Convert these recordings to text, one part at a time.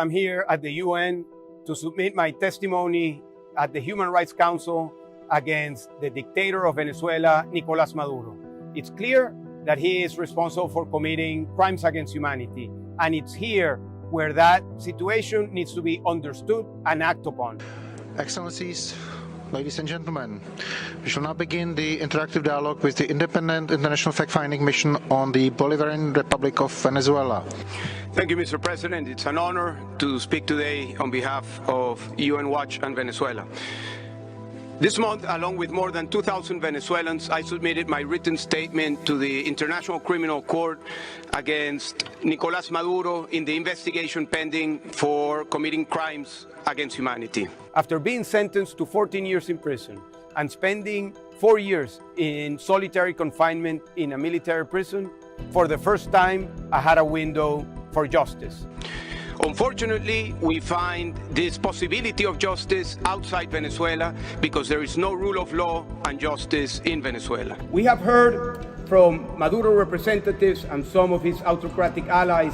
I'm here at the UN to submit my testimony at the Human Rights Council against the dictator of Venezuela, Nicolás Maduro. It's clear that he is responsible for committing crimes against humanity, and it's here where that situation needs to be understood and acted upon. Excellencies, ladies and gentlemen, we shall now begin the interactive dialogue with the Independent International Fact-Finding Mission on the Bolivarian Republic of Venezuela. Thank you, Mr. President. It's an honor to speak today on behalf of UN Watch and Venezuela. This month, along with more than 2,000 Venezuelans, I submitted my written statement to the International Criminal Court against Nicolás Maduro in the investigation pending for committing crimes against humanity. After being sentenced to 14 years in prison and spending 4 years in solitary confinement in a military prison, for the first time, I had a window for justice. Unfortunately, we find this possibility of justice outside Venezuela because there is no rule of law and justice in Venezuela. We have heard from Maduro representatives and some of his autocratic allies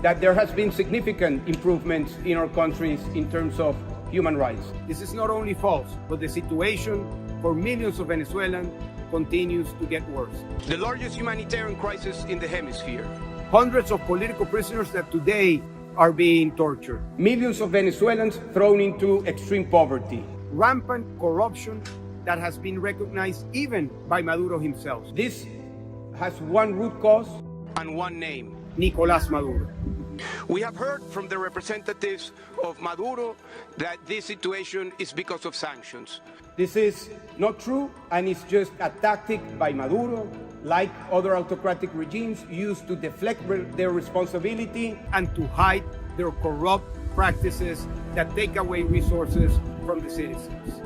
that there has been significant improvements in our countries in terms of human rights. This is not only false, but the situation for millions of Venezuelans continues to get worse. The largest humanitarian crisis in the hemisphere. Hundreds of political prisoners that today are being tortured. Millions of Venezuelans thrown into extreme poverty. Rampant corruption that has been recognized even by Maduro himself. This has one root cause and one name: Nicolás Maduro. We have heard from the representatives of Maduro that this situation is because of sanctions. This is not true, and it's just a tactic by Maduro, like other autocratic regimes, used to deflect their responsibility and to hide their corrupt practices that take away resources from the citizens.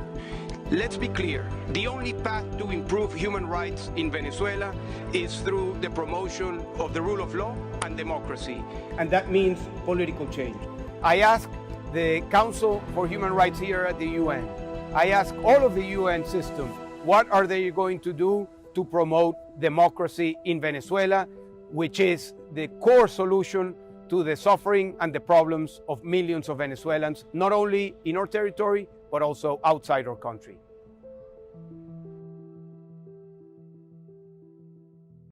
Let's be clear, the only path to improve human rights in Venezuela is through the promotion of the rule of law and democracy. And that means political change. I ask the Council for Human Rights here at the UN, I ask all of the UN system, what are they going to do to promote democracy in Venezuela, which is the core solution to the suffering and the problems of millions of Venezuelans, not only in our territory, but also outside our country.